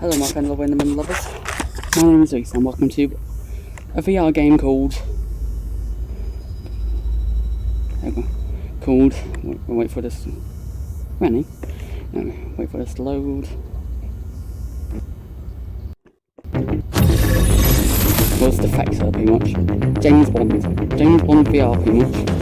Hello my fellow Enderman lovers, my name is Reese and welcome to a VR game called, wait for this, wait for this to load. Well, it's defector pretty much, James Bond VR pretty much.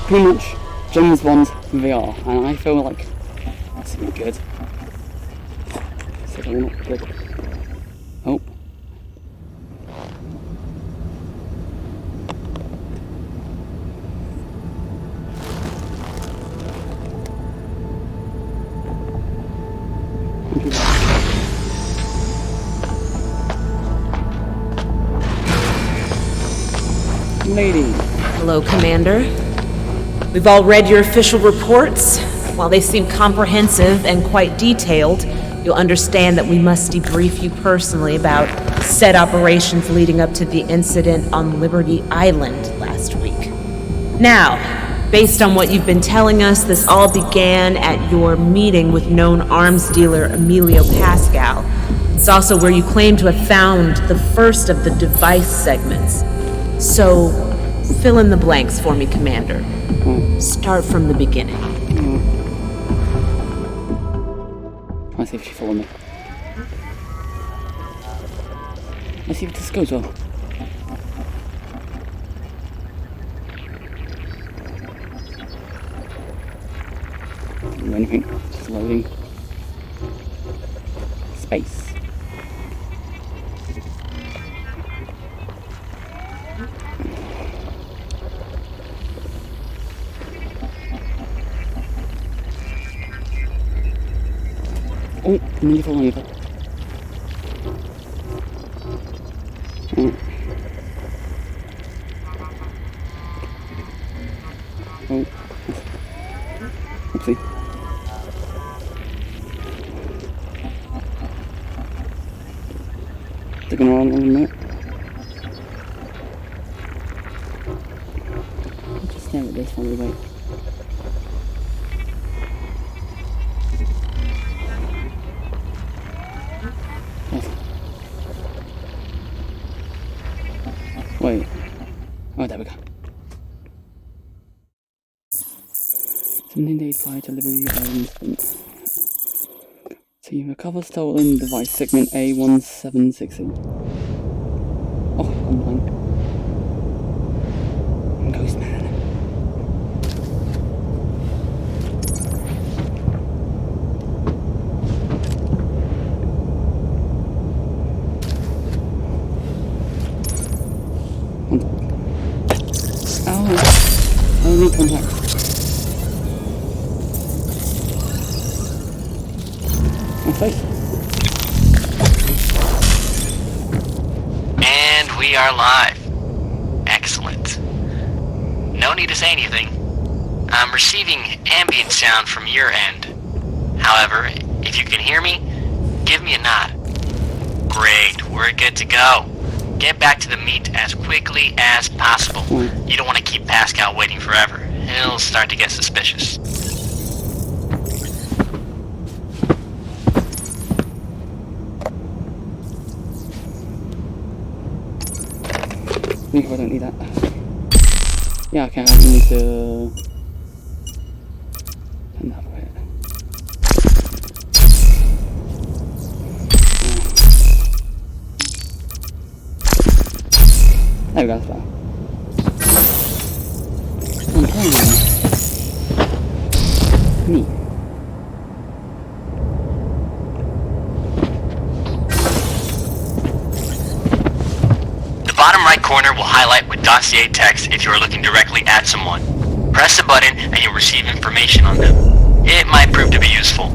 Pretty much James Bond VR, and I feel like that's not good. It's not good. Oh. Lady. Hello, Commander. We've all read your official reports. While they seem comprehensive and quite detailed, you'll understand that we must debrief you personally about said operations leading up to the incident on Liberty Island last week. Now, based on what you've been telling us, this all began at your meeting with known arms dealer Emilio Pascal. It's also where you claim to have found the first of the device segments. So, fill in the blanks for me, Commander. Start from the beginning. Let's see if she follows me. Let's see if this goes well. Don't do anything, just loading. Space. Oh, I'm nearly falling over. Oh. Oopsie. Sticking around a minute. I'll just stare at this while we wait. Wait. Oh, there we go. 17 days prior to Liberty Island. So you recover stolen device segment A1760. Oh, I'm blank. Ghost man. Oh, no contact. My face. And we are live. Excellent. No need to say anything. I'm receiving ambient sound from your end. However, if you can hear me, give me a nod. Great, we're good to go. Get back to the meet as quickly as possible. You don't want to keep Pascal waiting forever. He'll start to get suspicious. I don't need that. Yeah, okay, I need to turn that way. There we go, that's better. Okay. Me. The bottom right corner will highlight with dossier text if you are looking directly at someone. Press the button and you'll receive information on them. It might prove to be useful.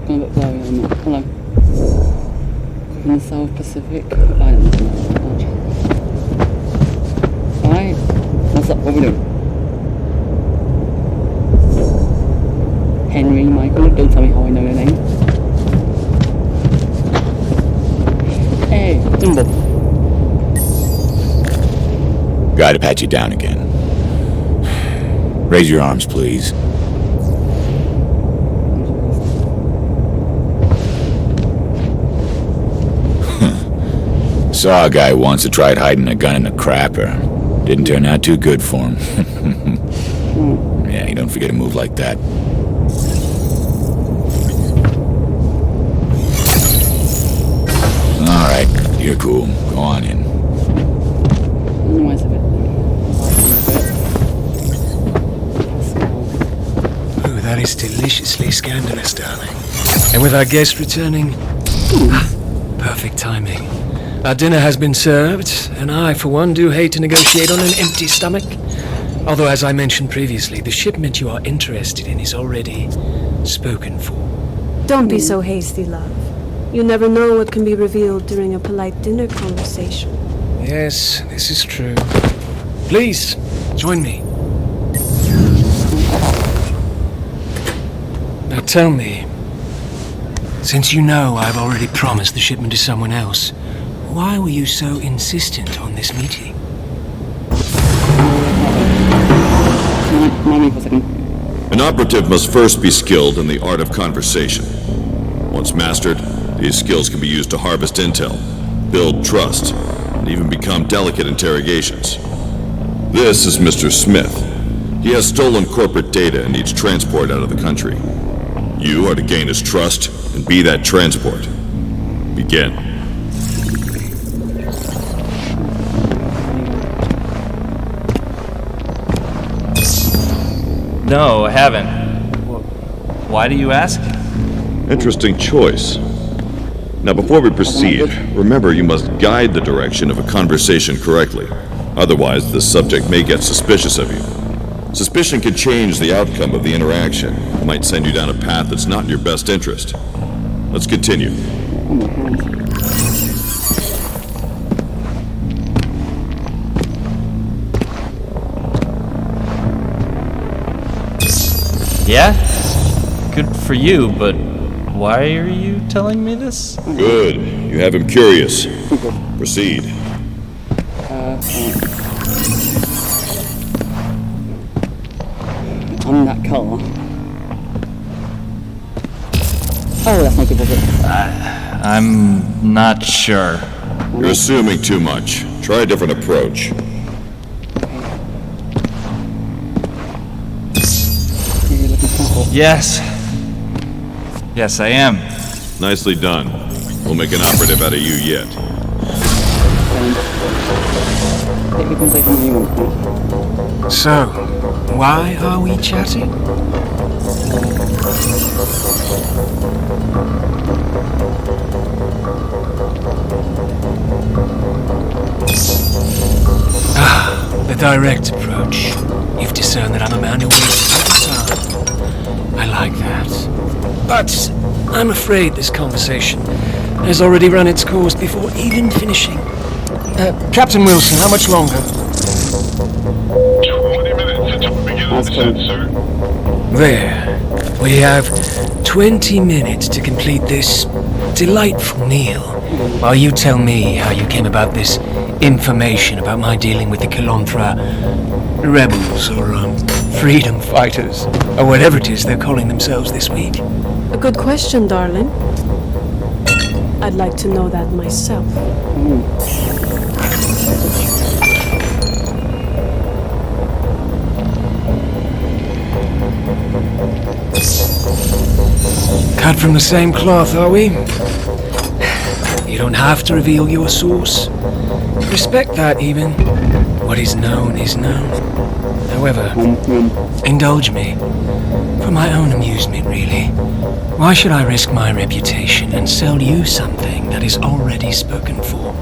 Gone a bit blurry on that. Hello. From the South Pacific Islands. Alright. What's up? What we doing? Henry, Michael, don't tell me how I know your name. Hey, Jimbo. Gotta pat you down again. Raise your arms, please. Saw a guy once who tried hiding a gun in a crapper. Didn't turn out too good for him. Yeah, you don't forget a move like that. Alright, you're cool. Go on in. Oh, that is deliciously scandalous, darling. And with our guest returning, perfect timing. Our dinner has been served, and I, for one, do hate to negotiate on an empty stomach. Although, as I mentioned previously, the shipment you are interested in is already spoken for. Don't be so hasty, love. You never know what can be revealed during a polite dinner conversation. Yes, this is true. Please, join me. Now tell me, since you know I've already promised the shipment to someone else, why were you so insistent on this meeting? Mommy for a second. An operative must first be skilled in the art of conversation. Once mastered, these skills can be used to harvest intel, build trust, and even become delicate interrogations. This is Mr. Smith. He has stolen corporate data and needs transport out of the country. You are to gain his trust and be that transport. Begin. No, I haven't. Why do you ask? Interesting choice. Now, before we proceed, remember you must guide the direction of a conversation correctly. Otherwise, the subject may get suspicious of you. Suspicion can change the outcome of the interaction. It might send you down a path that's not in your best interest. Let's continue. Yeah? Good for you, but why are you telling me this? Good. You have him curious. Proceed. On that car. Oh, that's not good, was it? I'm not sure. You're assuming too much. Try a different approach. Yes. Yes, I am. Nicely done. We'll make an operative out of you yet. So, why are we chatting? The direct approach. You've discerned that I'm a man who wastes little time. I like that. But I'm afraid this conversation has already run its course before even finishing. Captain Wilson, how much longer? 20 minutes until we begin the descent, sir. There. We have 20 minutes to complete this delightful meal, while you tell me how you came about this information about my dealing with the Kilonthra rebels or freedom fighters, or whatever it is they're calling themselves this week. A good question, darling. I'd like to know that myself. Cut from the same cloth, are we? You don't have to reveal your source. Respect that, even. What is known is known. However, indulge me. For my own amusement, really. Why should I risk my reputation and sell you something that is already spoken for?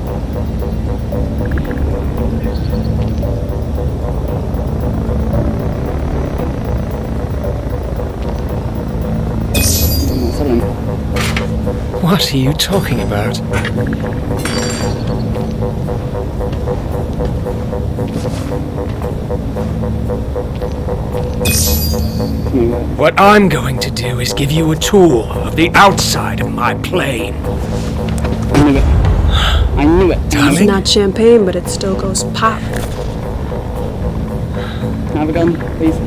What are you talking about? What I'm going to do is give you a tour of the outside of my plane. I knew it. I knew it. It's Darling? not champagne, but it still goes pop. Have a gun, please.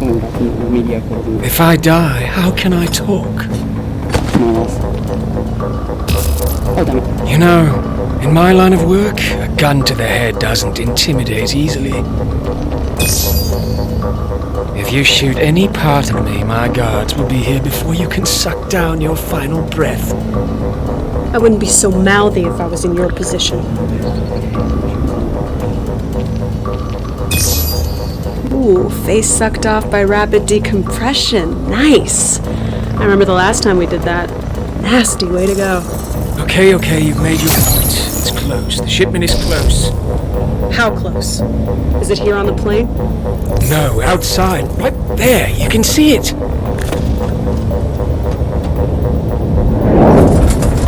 Oh, that's mediocre, isn't it? If I die, how can I talk? My loss. Oh, damn it. You know, in my line of work, a gun to the head doesn't intimidate easily. If you shoot any part of me, my guards will be here before you can suck down your final breath. I wouldn't be so mouthy if I was in your position. Ooh, face sucked off by rapid decompression. Nice. I remember the last time we did that. Nasty way to go. Okay, you've made your point. It's close. The shipment is close. How close? Is it here on the plane? No, outside. Right there. You can see it. Have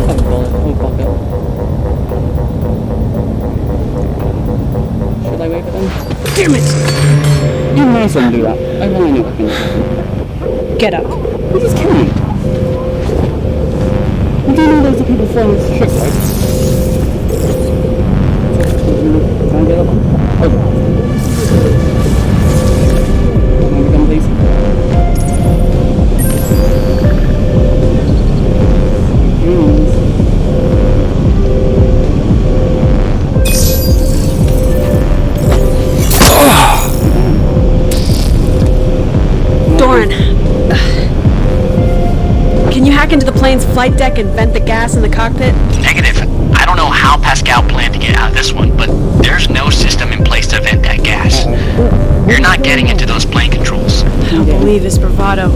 a bullet. Oh, fuck it. Should I wait for them? Damn it! You may as well do that. I really know I can. Get up. You just kill me. You do know those are people flying this ship, right? Can I get up? Oh. Can I become please? Doran. Can you hack into the plane's flight deck and vent the gas in the cockpit? Negative. I don't know how Pascal planned to get out of this one, but there's no system in place to vent that gas. You're not getting into those plane controls. I don't believe his bravado.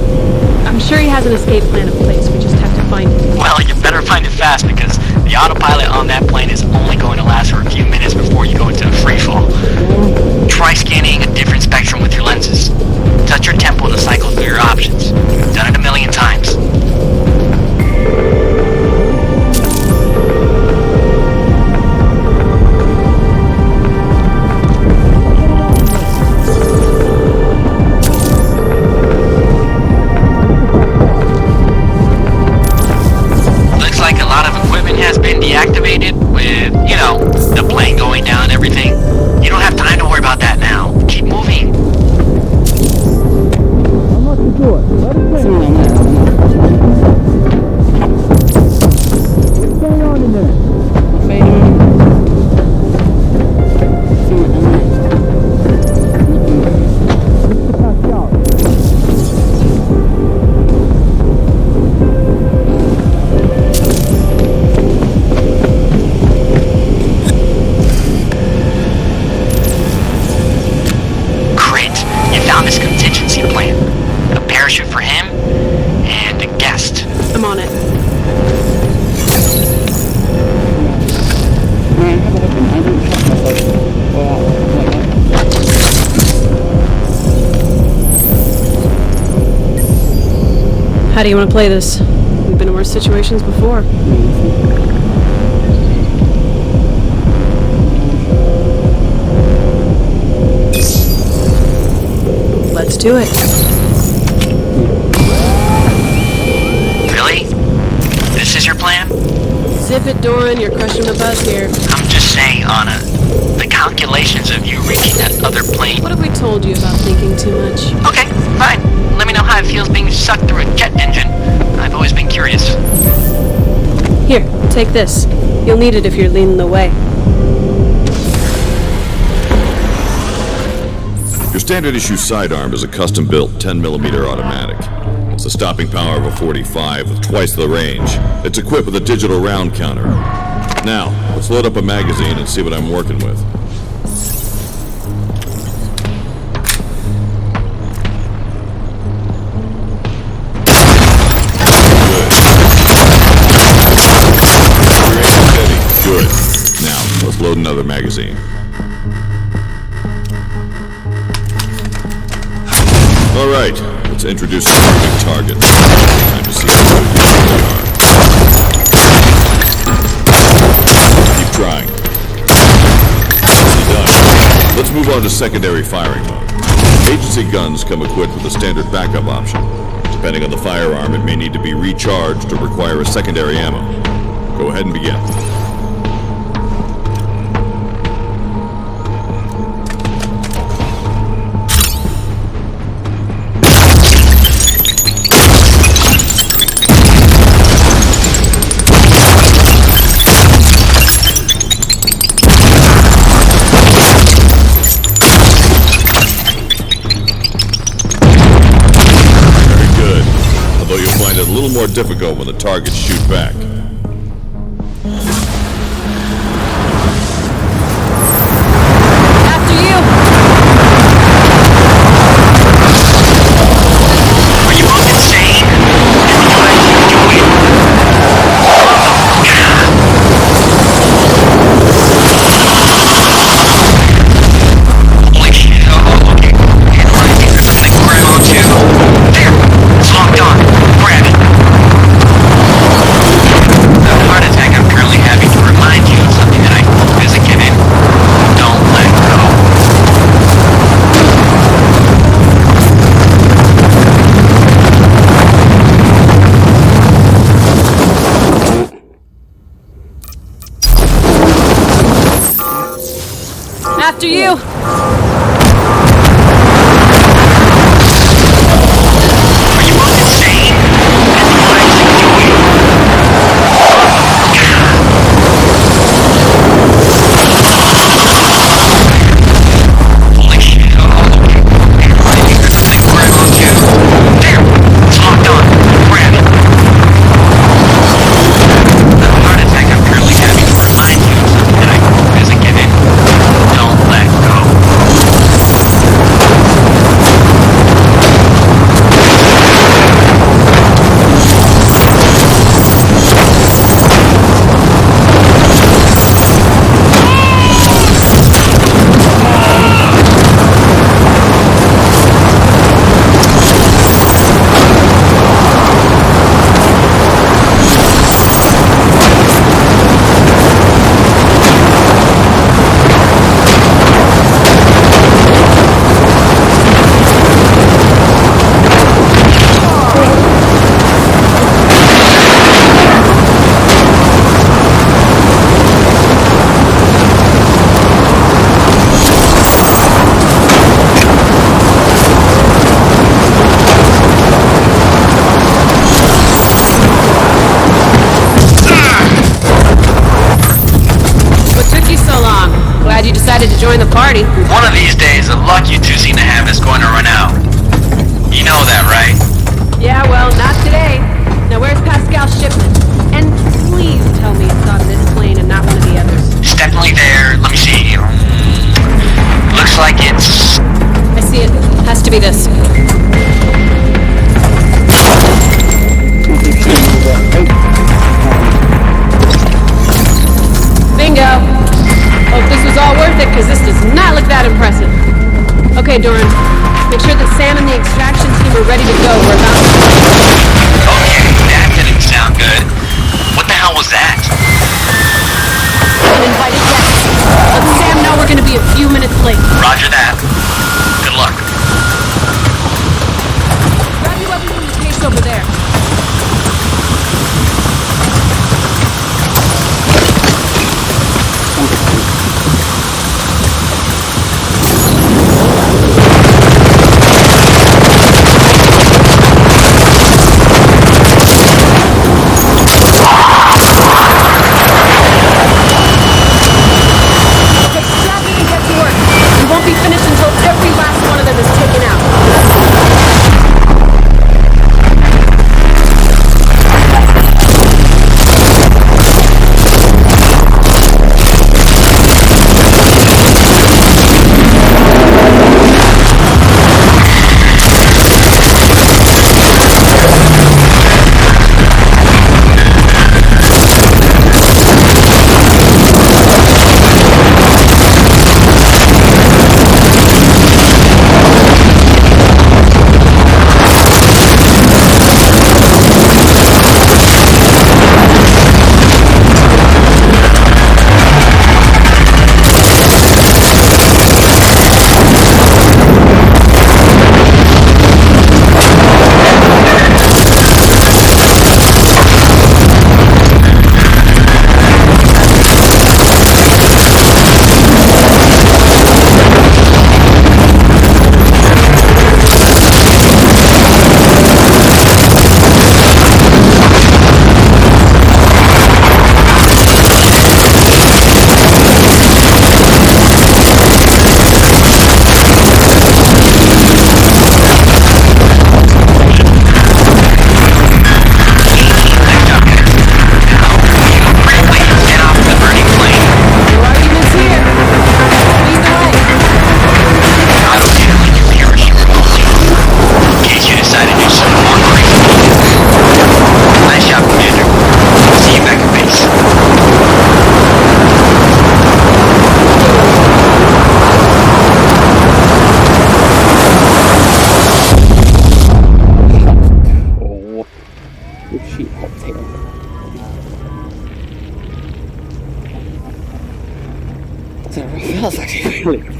I'm sure he has an escape plan in place. We just have to find it. Well, you better find it fast because the autopilot on that plane is only going to last for a few minutes before you go into a free fall. Try scanning a different spectrum with your lenses. Touch your tempo to cycle through your options. I've done it a million times. Looks like a lot of equipment has been deactivated with, you know, the plane going down and everything. You don't have time to worry about that now. Keep moving. Crit, you found this contingency plan. A parachute for him, and a guest. I'm on it. Man, have a weapon. I don't trust myself. Well, like that. How do you want to play this? We've been in worse situations before. Let's do it. Really? This is your plan? Zip it, Doran. You're crushing the buzz here. I'm just saying, Anna. The calculations of you reaching that other plane. What have we told you about thinking too much? Okay, fine. Let me know how it feels being sucked through a jet engine. I've always been curious. Here, take this. You'll need it if you're leading the way. Your standard issue sidearm is a custom-built 10mm automatic. It's a stopping power of a 45 with twice the range. It's equipped with a digital round counter. Now, let's load up a magazine and see what I'm working with. Good. Now, let's load another magazine. All right, let's introduce a moving target. Time to see how good you really are. Keep trying. Nicely done. Let's move on to secondary firing mode. Agency guns come equipped with a standard backup option. Depending on the firearm, it may need to be recharged or require a secondary ammo. Go ahead and begin. A little more difficult when the targets shoot back. After you! Are you both insane? What are you doing? Holy shit. Oh, okay. I think there's something going on too. There. It's locked on. Grab it. The heart attack I'm currently having to remind you of something that I isn't given. Don't let go. After you! Are you both insane? What are you doing? Holy shit. Oh, okay. I think there's something going on too. There. It's locked on. Grab it. The heart attack I'm currently having to remind you of something that I isn't given. Don't let go. Decided to join the party. One of these days, the luck you two seem to have is going to run out. You know that, right? Yeah, well, not today. Now where's Pascal's shipment? And please tell me it's on this plane and not one of the others. It's definitely there. Let me see. Looks like it's... I see it. Has to be this. Bingo! Hope this was all worth it, because this does not look that impressive. Okay, Doran. Make sure that Sam and the extraction team are ready to go. We're about to... Okay, that didn't sound good. What the hell was that? Uninvited guests. Let Sam know we're going to be a few minutes late. Roger that. Good luck. Grab your weapon from the case over there. Won't be finished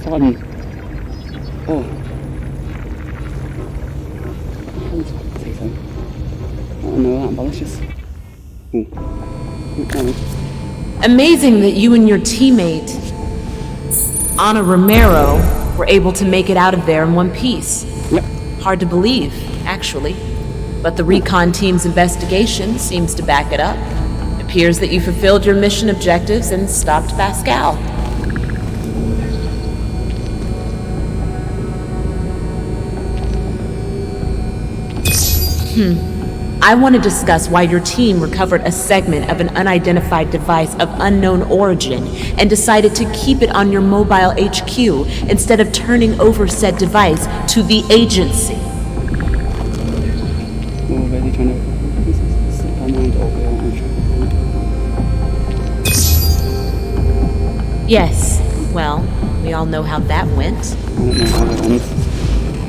fun. Oh. Say so. Oh no, that malicious. Ooh. Amazing that you and your teammate, Ana Romero, were able to make it out of there in one piece. Yep. Hard to believe, actually. But the recon team's investigation seems to back it up. It appears that you fulfilled your mission objectives and stopped Pascal. I want to discuss why your team recovered a segment of an unidentified device of unknown origin and decided to keep it on your mobile HQ instead of turning over said device to the agency. Already trying to slip my mind over. Yes, well, we all know how that went. I don't know how that went.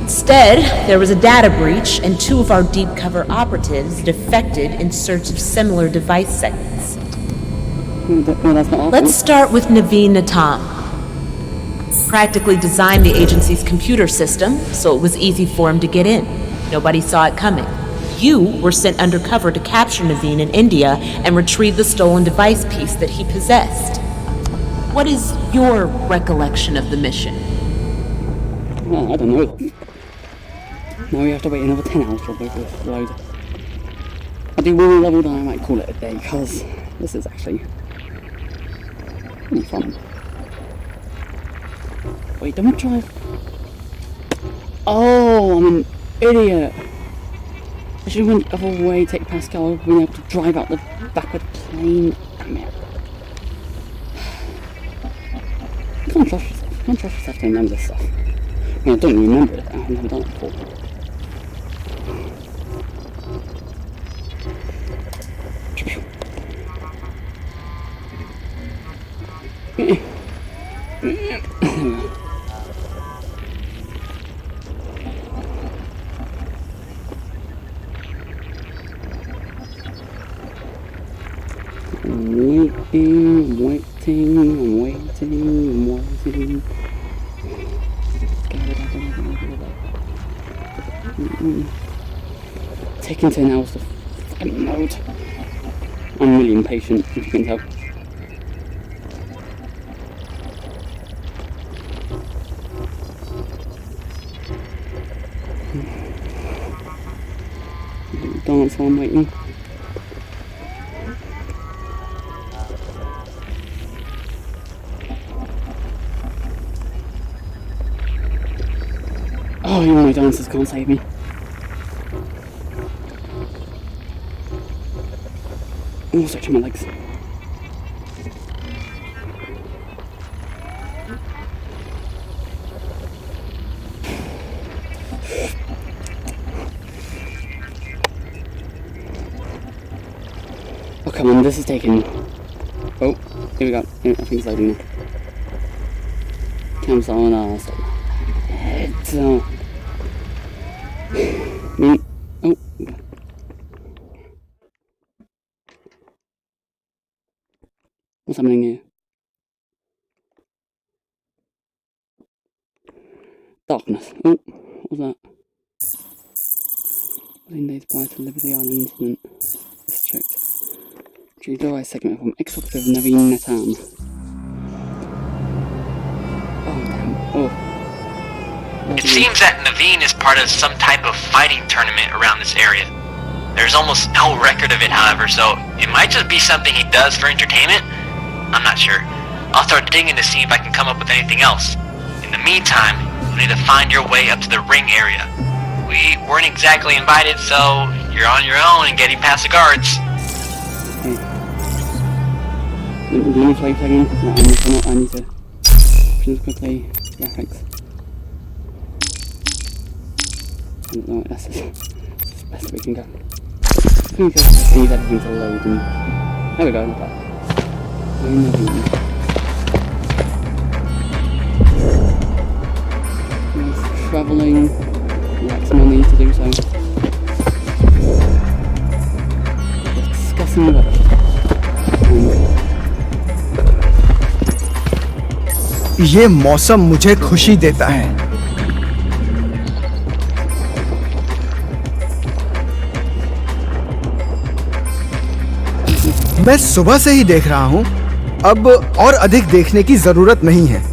Instead, there was a data breach, and 2 of our deep cover operatives defected in search of similar device segments. Well, that's not our Let's start with Naveen Natam. Practically designed the agency's computer system, so it was easy for him to get in. Nobody saw it coming. You were sent undercover to capture Naveen in India and retrieve the stolen device piece that he possessed. What is your recollection of the mission? Well, I don't know. Now we have to wait another 10 hours for both of load. I do one level, then I might call it a day, because this is actually pretty fun. Wait, don't I drive? Oh, I'm an idiot. I should have went the other way, take Pascal, being able to drive out the back of the plane. Damn it. You can't trust yourself. You can't trust yourself to remember this stuff. I mean, I don't remember it. I've never done it before. I'm waiting. Taking 10 hours to fucking load. I'm really impatient, if you can tell. Dance while I'm waiting. Oh, even my dancers can't save me. Oh, stretching my legs. Oh, come on, this is taking... Oh, here we go. Yeah, I think it's loading now. Cam's on, stop. Heads up. Oh. What's happening here? Darkness. Oh, what was that? Within days prior to Liberty Island incident. This checked. G-Device segment from ex-operative Naveen Natam. Oh, damn. Oh. It seems that Naveen is part of some type of fighting tournament around this area. There's almost no record of it, however, so it might just be something he does for entertainment? I'm not sure. I'll start digging to see if I can come up with anything else. In the meantime, you need to find your way up to the ring area. We weren't exactly invited, so you're on your own and getting past the guards. Let me play again. I need to just quickly graphics. I don't know, that's the best we can go. I think I just need everything to load and... There we go, not bad. Travelling, maximum need to do so. Discussing the weather. ये मौसम मुझे खुशी देता है। मैं सुबह से ही देख रहा हूँ, अब और अधिक देखने की जरूरत नहीं है।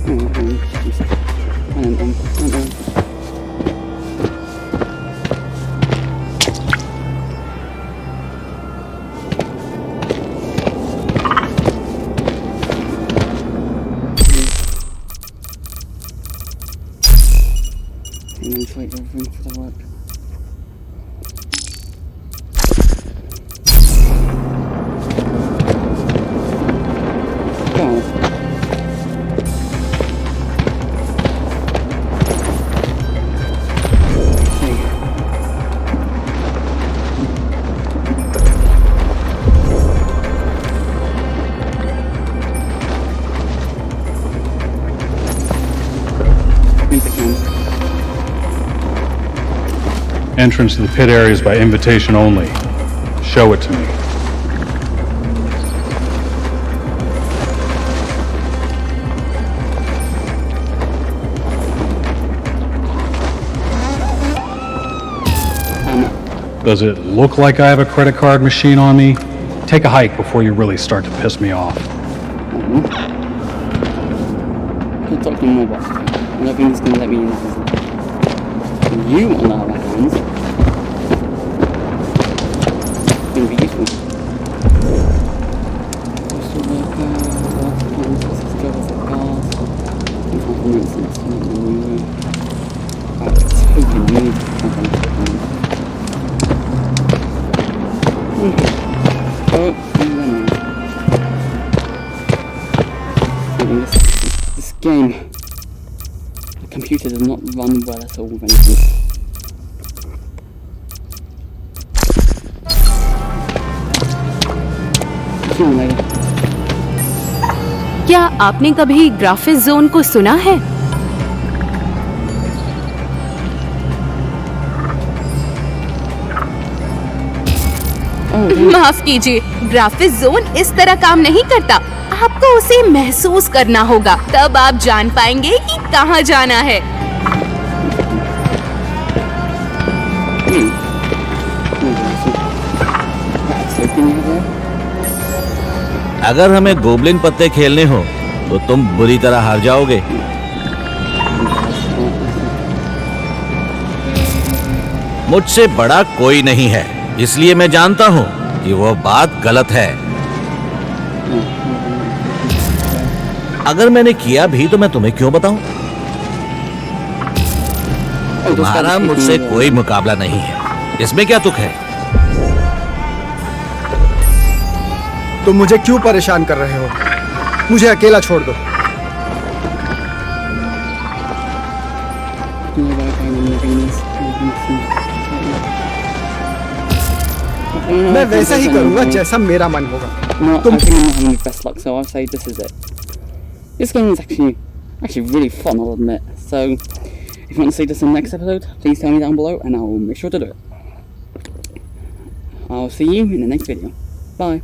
Entrance to the pit area is by invitation only. Show it to me. Does it look like I have a credit card machine on me? Take a hike before you really start to piss me off. I'll talk to him more about it. I don't think he's going to let me in. You, on the other hand, going to be useful. Postal worker, water plants, this job as a cars, compliments and estimate the new. Right, let's hope you need Oh, no. This game, the computer does not run well at all with anything. क्या आपने कभी graphic zone को सुना है? माफ कीजिए, graphic zone इस तरह काम नहीं करता। आपको उसे महसूस करना होगा, तब आप जान पाएंगे कि कहाँ जाना है। अगर हमें गोबलिन पत्ते खेलने हो तो तुम बुरी तरह हार जाओगे। मुझसे बड़ा कोई नहीं है, इसलिए मैं जानता हूं कि वो बात गलत है। अगर मैंने किया भी तो मैं तुम्हें क्यों बताऊं? तुम्हारा मुझसे कोई मुकाबला नहीं है, इसमें क्या तुक है? तुम मुझे क्यों परेशान कर रहे हो? मुझे अकेला छोड़ दो। मैं वैसा ही करूंगा जैसा मेरा मन होगा। No, I think I'm not having the best luck, so I'll say this is it. This game is actually really fun, I'll admit. So, if you want to see this in the next episode, please tell me down below and I'll make sure to do it. I'll see you in the next video. Bye.